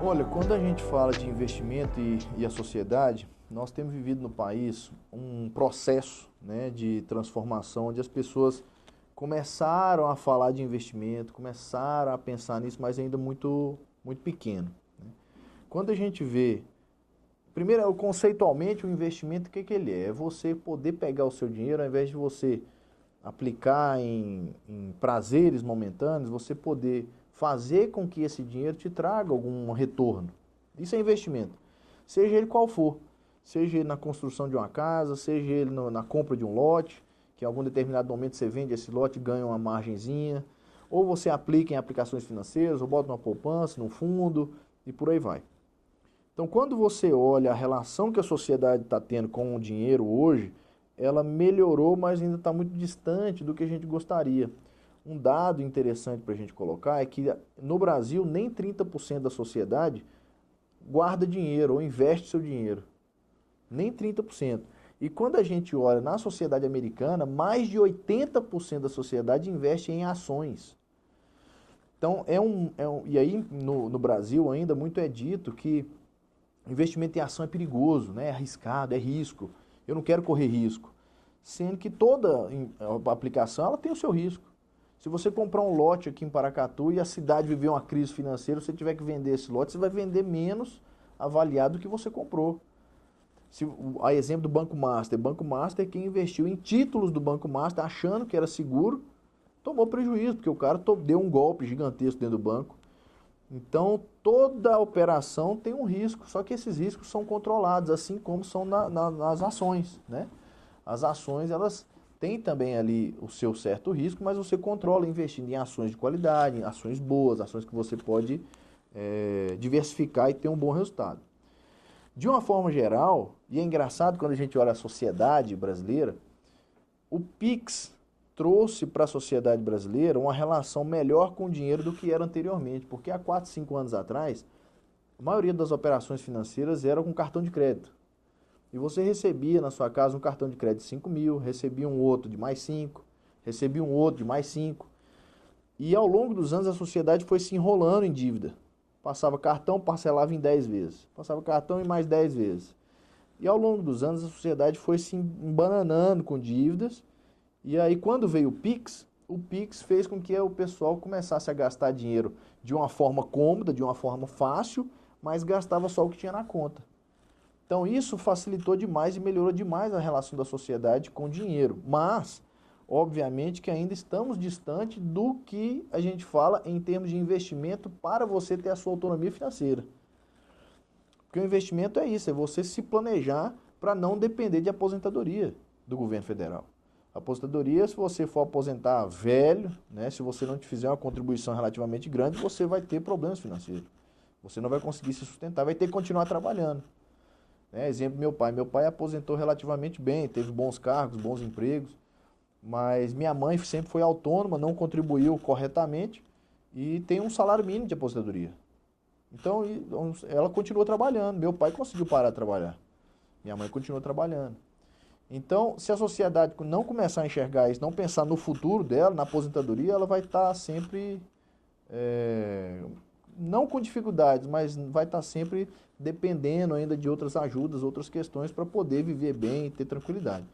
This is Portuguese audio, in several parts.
Olha, quando a gente fala de investimento e a sociedade, nós temos vivido no país um processo, né, de transformação onde as pessoas começaram a falar de investimento, começaram a pensar nisso, mas ainda muito pequeno, né? Quando a gente vê, primeiro, conceitualmente, o investimento, o que que ele é? É você poder pegar o seu dinheiro, ao invés de você aplicar em prazeres momentâneos, você poder fazer com que esse dinheiro te traga algum retorno. Isso é investimento, seja ele qual for. Seja ele na construção de uma casa, seja ele na compra de um lote, que em algum determinado momento você vende esse lote e ganha uma margenzinha, ou você aplica em aplicações financeiras, ou bota uma poupança, num fundo, e por aí vai. Então, quando você olha a relação que a sociedade está tendo com o dinheiro hoje, ela melhorou, mas ainda está muito distante do que a gente gostaria. Um dado interessante para a gente colocar é que no Brasil nem 30% da sociedade guarda dinheiro ou investe seu dinheiro. Nem 30%. E quando a gente olha na sociedade americana, mais de 80% da sociedade investe em ações. Então, e aí no Brasil ainda muito é dito que investimento em ação é perigoso, né? É arriscado, é risco. Eu não quero correr risco. Sendo que toda aplicação ela tem o seu risco. Se você comprar um lote aqui em Paracatu e a cidade viver uma crise financeira, se você tiver que vender esse lote, você vai vender menos avaliado do que você comprou. A exemplo do Banco Master. Banco Master, quem investiu em títulos do Banco Master achando que era seguro, tomou prejuízo, porque o cara deu um golpe gigantesco dentro do banco. Então, toda operação tem um risco, só que esses riscos são controlados, assim como são nas ações, né? As ações, elas têm também ali o seu certo risco, mas você controla investindo em ações de qualidade, em ações boas, ações que você pode diversificar e ter um bom resultado. De uma forma geral, e é engraçado quando a gente olha a sociedade brasileira, o Pix trouxe para a sociedade brasileira uma relação melhor com o dinheiro do que era anteriormente, porque há 4, 5 anos atrás, a maioria das operações financeiras era com cartão de crédito. E você recebia na sua casa um cartão de crédito de 5 mil, recebia um outro de mais 5, recebia um outro de mais 5. E ao longo dos anos a sociedade foi se enrolando em dívida. Passava cartão, parcelava em 10 vezes. Passava cartão em mais 10 vezes. E ao longo dos anos a sociedade foi se embananando com dívidas. E aí quando veio o Pix fez com que o pessoal começasse a gastar dinheiro de uma forma cômoda, de uma forma fácil, mas gastava só o que tinha na conta. Então isso facilitou demais e melhorou demais a relação da sociedade com o dinheiro. Mas, obviamente que ainda estamos distante do que a gente fala em termos de investimento para você ter a sua autonomia financeira. Porque o investimento é isso, é você se planejar para não depender de aposentadoria do governo federal. A aposentadoria, se você for aposentar velho, né, se você não te fizer uma contribuição relativamente grande, você vai ter problemas financeiros. Você não vai conseguir se sustentar, vai ter que continuar trabalhando. Exemplo, meu pai. Meu pai aposentou relativamente bem, teve bons cargos, bons empregos, mas minha mãe sempre foi autônoma, não contribuiu corretamente e tem um salário mínimo de aposentadoria. Então, ela continuou trabalhando. Meu pai conseguiu parar de trabalhar. Minha mãe continuou trabalhando. Então, se a sociedade não começar a enxergar isso, não pensar no futuro dela, na aposentadoria, ela vai estar sempre, não com dificuldades, mas vai estar sempre dependendo ainda de outras ajudas, outras questões para poder viver bem e ter tranquilidade.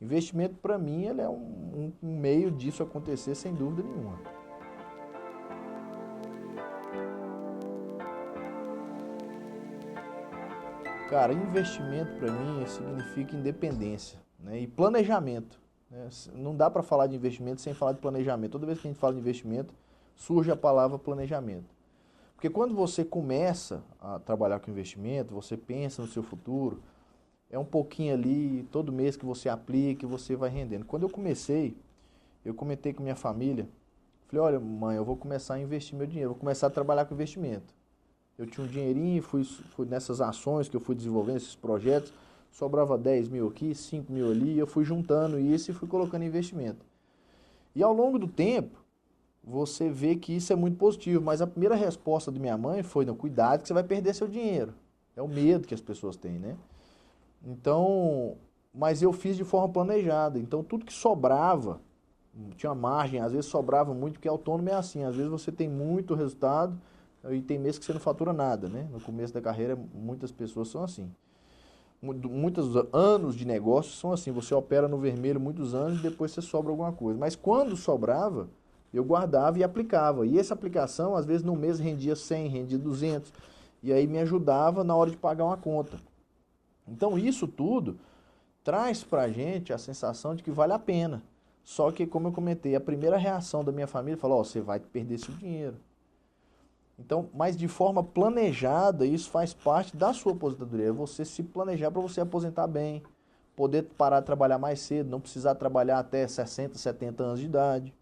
Investimento, para mim, ele é um meio disso acontecer sem dúvida nenhuma. Cara, investimento para mim significa independência, né? E planejamento, né? Não dá para falar de investimento sem falar de planejamento. Toda vez que a gente fala de investimento, surge a palavra planejamento. Porque quando você começa a trabalhar com investimento, você pensa no seu futuro, é um pouquinho ali, todo mês que você aplica, você vai rendendo. Quando eu comentei com minha família, falei, olha mãe, eu vou começar a investir meu dinheiro, vou começar a trabalhar com investimento. Eu tinha um dinheirinho, fui nessas ações que eu fui desenvolvendo, esses projetos, sobrava 10 mil aqui, 5 mil ali, eu fui juntando isso e fui colocando em investimento. E ao longo do tempo, você vê que isso é muito positivo, mas a primeira resposta da minha mãe foi, não, cuidado que você vai perder seu dinheiro. É o medo que as pessoas têm, né? Então, mas eu fiz de forma planejada, então tudo que sobrava, tinha margem, às vezes sobrava muito, porque autônomo é assim, às vezes você tem muito resultado, E tem mês que você não fatura nada, né? No começo da carreira, muitas pessoas são assim. Muitos anos de negócio são assim, você opera no vermelho muitos anos e depois você sobra alguma coisa. Mas quando sobrava, eu guardava e aplicava. E essa aplicação, às vezes, no mês rendia 100, rendia 200. E aí me ajudava na hora de pagar uma conta. Então, isso tudo traz pra gente a sensação de que vale a pena. Só que, como eu comentei, a primeira reação da minha família falou, ó, você vai perder seu dinheiro. Então, mas de forma planejada, isso faz parte da sua aposentadoria. Você se planejar para você aposentar bem, poder parar de trabalhar mais cedo, não precisar trabalhar até 60, 70 anos de idade.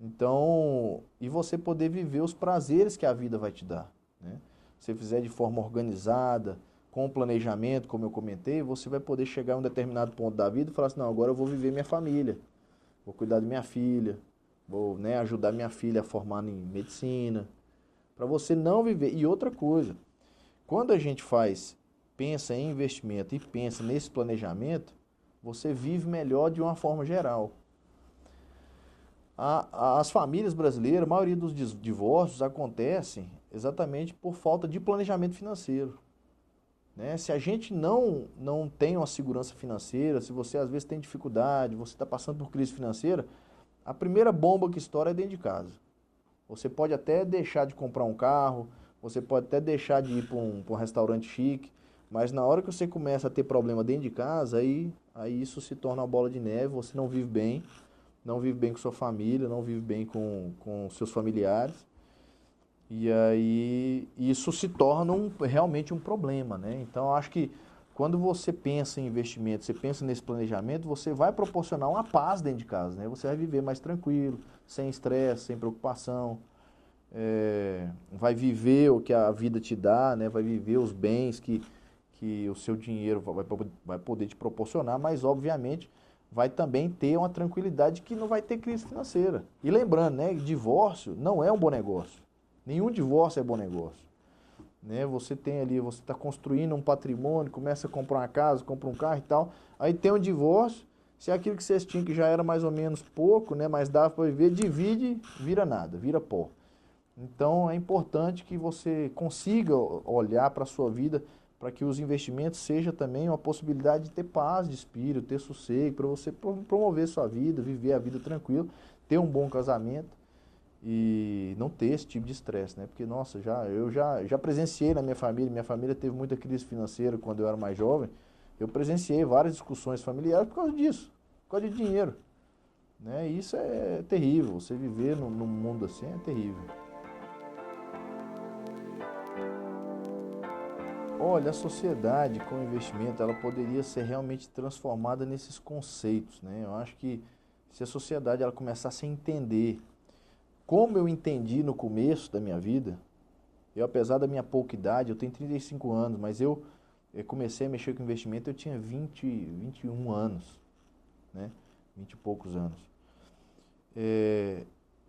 Então, e você poder viver os prazeres que a vida vai te dar, né? Se você fizer de forma organizada, com planejamento, como eu comentei, você vai poder chegar a um determinado ponto da vida e falar assim, não, agora eu vou viver minha família, vou cuidar de minha filha, vou, né, ajudar minha filha a formar em medicina, para você não viver. E outra coisa, quando a gente pensa em investimento e pensa nesse planejamento, você vive melhor de uma forma geral. As famílias brasileiras, a maioria dos divórcios acontecem exatamente por falta de planejamento financeiro, né? Se a gente não tem uma segurança financeira, se você às vezes tem dificuldade, você está passando por crise financeira, a primeira bomba que estoura é dentro de casa. Você pode até deixar de comprar um carro, você pode até deixar de ir para um restaurante chique, mas na hora que você começa a ter problema dentro de casa, aí isso se torna uma bola de neve, você não vive bem, não vive bem com sua família, não vive bem com seus familiares, e aí isso se torna realmente um problema, né? Então, eu acho que quando você pensa em investimento, você pensa nesse planejamento, você vai proporcionar uma paz dentro de casa, né? Você vai viver mais tranquilo, sem estresse, sem preocupação, vai viver o que a vida te dá, né? Vai viver os bens que o seu dinheiro vai poder te proporcionar, mas obviamente vai também ter uma tranquilidade que não vai ter crise financeira. E lembrando, né, divórcio não é um bom negócio. Nenhum divórcio é bom negócio. Né? Você tem ali, você está construindo um patrimônio, começa a comprar uma casa, compra um carro e tal, aí tem um divórcio, se aquilo que vocês tinham que já era mais ou menos pouco, né, mas dava para viver, divide, vira nada, vira pó. Então é importante que você consiga olhar para a sua vida, para que os investimentos seja também uma possibilidade de ter paz de espírito, ter sossego, para você promover sua vida, viver a vida tranquilo, ter um bom casamento e não ter esse tipo de estresse, né? Porque, nossa, eu já presenciei na minha família teve muita crise financeira quando eu era mais jovem, eu presenciei várias discussões familiares por causa disso, por causa de dinheiro, né? E isso é terrível, você viver num mundo assim é terrível. Olha, a sociedade com o investimento, ela poderia ser realmente transformada nesses conceitos, né? Eu acho que se a sociedade ela começasse a entender como eu entendi no começo da minha vida, eu apesar da minha pouca idade, eu tenho 35 anos, mas eu comecei a mexer com investimento, eu tinha 21 anos, né? 20 e poucos anos.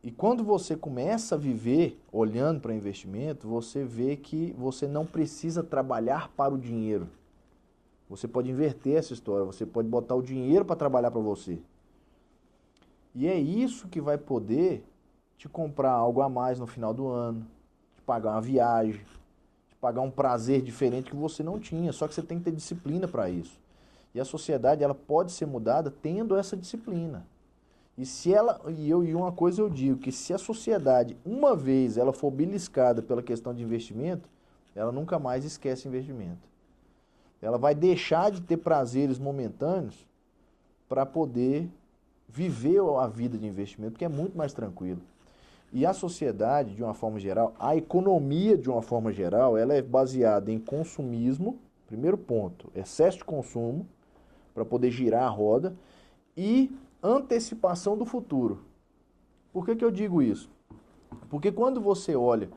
E quando você começa a viver olhando para investimento, você vê que você não precisa trabalhar para o dinheiro. Você pode inverter essa história, você pode botar o dinheiro para trabalhar para você. E é isso que vai poder te comprar algo a mais no final do ano, te pagar uma viagem, te pagar um prazer diferente que você não tinha, só que você tem que ter disciplina para isso. E a sociedade ela pode ser mudada tendo essa disciplina. E uma coisa eu digo, que se a sociedade, uma vez ela for beliscada pela questão de investimento, ela nunca mais esquece investimento. Ela vai deixar de ter prazeres momentâneos para poder viver a vida de investimento, porque é muito mais tranquilo. E a sociedade, de uma forma geral, a economia, de uma forma geral, ela é baseada em consumismo, primeiro ponto, excesso de consumo, para poder girar a roda, e antecipação do futuro. Por que eu digo isso? Porque quando você olha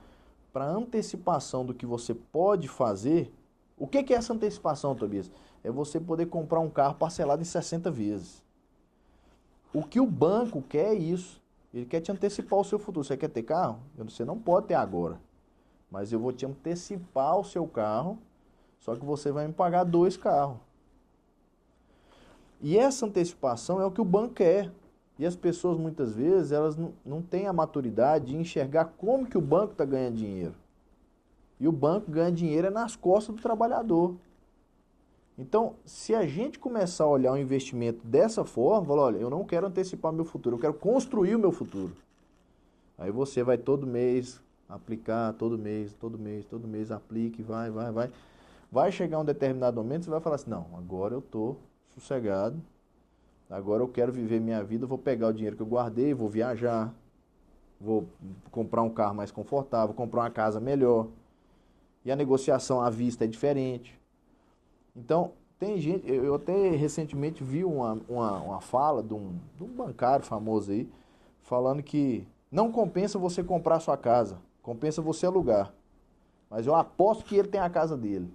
para a antecipação do que você pode fazer, o que é essa antecipação, Tobias? É você poder comprar um carro parcelado em 60 vezes. O que o banco quer é isso. Ele quer te antecipar o seu futuro. Você quer ter carro? Você não pode ter agora. Mas eu vou te antecipar o seu carro, só que você vai me pagar 2 carros. E essa antecipação é o que o banco quer. E as pessoas, muitas vezes, elas não têm a maturidade de enxergar como que o banco está ganhando dinheiro. E o banco ganha dinheiro é nas costas do trabalhador. Então, se a gente começar a olhar o investimento dessa forma, falar, olha, eu não quero antecipar meu futuro, eu quero construir o meu futuro. Aí você vai todo mês aplicar, todo mês, aplique, vai. Vai chegar um determinado momento, você vai falar assim, não, agora eu estou sossegado, agora eu quero viver minha vida, vou pegar o dinheiro que eu guardei, vou viajar, vou comprar um carro mais confortável, comprar uma casa melhor. E a negociação à vista é diferente. Então, tem gente, eu até recentemente vi uma fala de um bancário famoso aí, falando que não compensa você comprar sua casa, compensa você alugar. Mas eu aposto que ele tem a casa dele.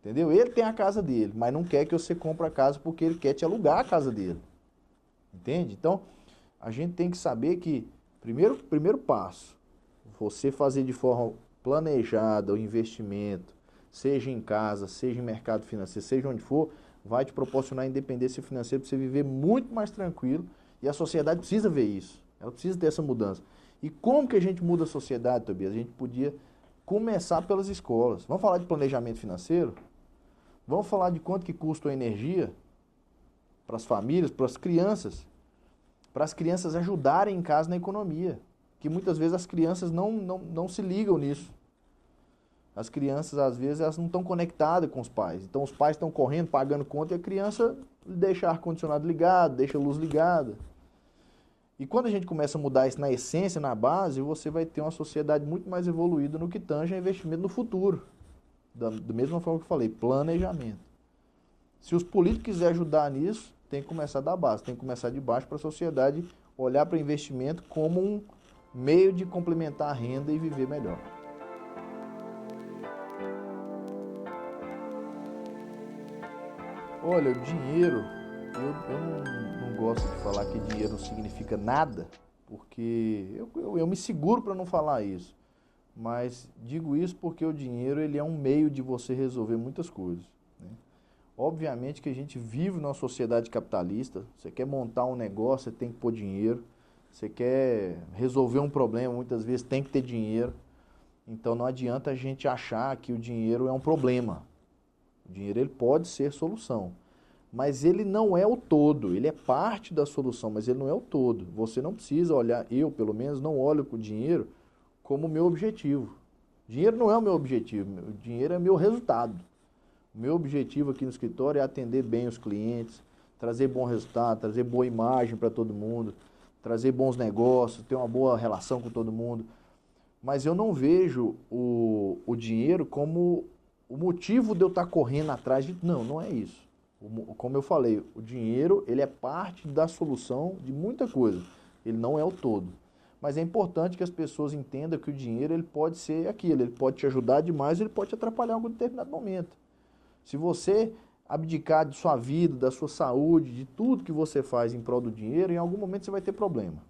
Entendeu? Ele tem a casa dele, mas não quer que você compre a casa porque ele quer te alugar a casa dele. Entende? Então, a gente tem que saber que, primeiro passo, você fazer de forma planejada o investimento, seja em casa, seja em mercado financeiro, seja onde for, vai te proporcionar independência financeira para você viver muito mais tranquilo. E a sociedade precisa ver isso. Ela precisa ter essa mudança. E como que a gente muda a sociedade, Tobias? A gente podia começar pelas escolas. Vamos falar de planejamento financeiro? Vamos falar de quanto que custa a energia para as famílias, para as crianças ajudarem em casa na economia. Que muitas vezes as crianças não se ligam nisso. As crianças, às vezes, elas não estão conectadas com os pais. Então, os pais estão correndo, pagando conta, e a criança deixa ar-condicionado ligado, deixa a luz ligada. E quando a gente começa a mudar isso na essência, na base, você vai ter uma sociedade muito mais evoluída no que tange a investimento no futuro. Da mesma forma que eu falei, planejamento. Se os políticos quiserem ajudar nisso, tem que começar da base, tem que começar de baixo para a sociedade olhar para o investimento como um meio de complementar a renda e viver melhor. Olha, o dinheiro, eu não gosto de falar que dinheiro não significa nada, porque eu me seguro para não falar isso. Mas digo isso porque o dinheiro ele é um meio de você resolver muitas coisas, né? Obviamente que a gente vive numa sociedade capitalista, você quer montar um negócio, você tem que pôr dinheiro, você quer resolver um problema, muitas vezes tem que ter dinheiro. Então não adianta a gente achar que o dinheiro é um problema. O dinheiro ele pode ser solução, mas ele não é o todo, ele é parte da solução, mas ele não é o todo. Você não precisa olhar, eu pelo menos não olho para o dinheiro como meu objetivo. Dinheiro não é o meu objetivo, o dinheiro é meu resultado. O meu objetivo aqui no escritório é atender bem os clientes, trazer bom resultado, trazer boa imagem para todo mundo, trazer bons negócios, ter uma boa relação com todo mundo. Mas eu não vejo o dinheiro como o motivo de eu estar correndo atrás de... Não, não é isso. Como eu falei, o dinheiro ele é parte da solução de muita coisa. Ele não é o todo. Mas é importante que as pessoas entendam que o dinheiro ele pode ser aquilo, ele pode te ajudar demais, ele pode te atrapalhar em algum determinado momento. Se você abdicar de sua vida, da sua saúde, de tudo que você faz em prol do dinheiro, em algum momento você vai ter problema.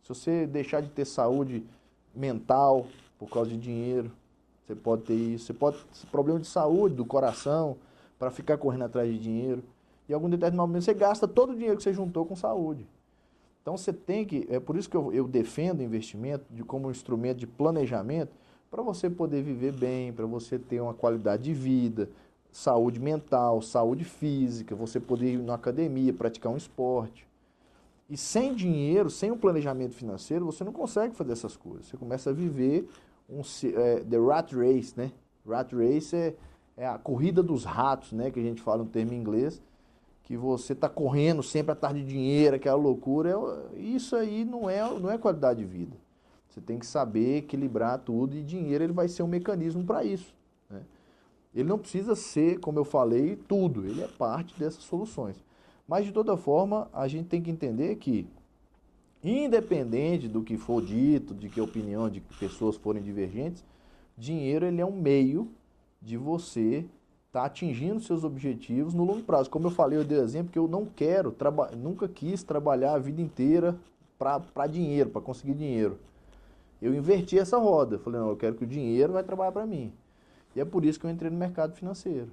Se você deixar de ter saúde mental por causa de dinheiro, você pode ter isso. Você pode ter problema de saúde, do coração, para ficar correndo atrás de dinheiro. E em algum determinado momento você gasta todo o dinheiro que você juntou com saúde. Então você tem que, é por isso que eu defendo o investimento como um instrumento de planejamento, para você poder viver bem, para você ter uma qualidade de vida, saúde mental, saúde física, você poder ir na academia, praticar um esporte. E sem dinheiro, sem um planejamento financeiro, você não consegue fazer essas coisas. Você começa a viver the rat race, né? Rat race é a corrida dos ratos, né? Que a gente fala no termo em inglês, que você está correndo sempre atrás de dinheiro, aquela loucura. Isso aí não é qualidade de vida. Você tem que saber equilibrar tudo e dinheiro ele vai ser um mecanismo para isso, né? Ele não precisa ser, como eu falei, tudo. Ele é parte dessas soluções. Mas, de toda forma, a gente tem que entender que, independente do que for dito, de que a opinião de pessoas forem divergentes, dinheiro ele é um meio de você estar atingindo seus objetivos no longo prazo. Como eu falei, eu dei exemplo que eu não quero, nunca quis trabalhar a vida inteira para dinheiro, para conseguir dinheiro. Eu inverti essa roda. Eu falei, não, eu quero que o dinheiro vai trabalhar para mim. E é por isso que eu entrei no mercado financeiro.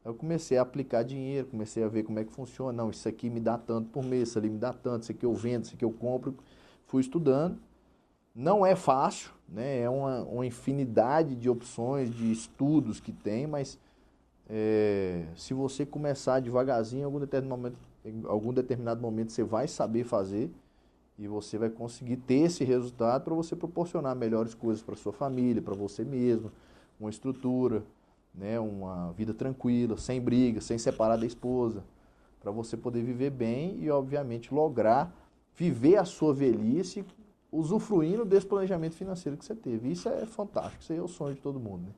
Eu comecei a aplicar dinheiro, comecei a ver como é que funciona. Não, isso aqui me dá tanto por mês, isso ali me dá tanto, isso aqui eu vendo, isso aqui eu compro. Fui estudando Não é fácil, né? É uma infinidade de opções, de estudos que tem, mas se você começar devagarzinho, em algum determinado momento você vai saber fazer e você vai conseguir ter esse resultado para você proporcionar melhores coisas para sua família, para você mesmo, uma estrutura, né? Uma vida tranquila, sem briga, sem separar da esposa, para você poder viver bem e, obviamente, lograr viver a sua velhice usufruindo desse planejamento financeiro que você teve. Isso é fantástico, isso aí é o sonho de todo mundo, né?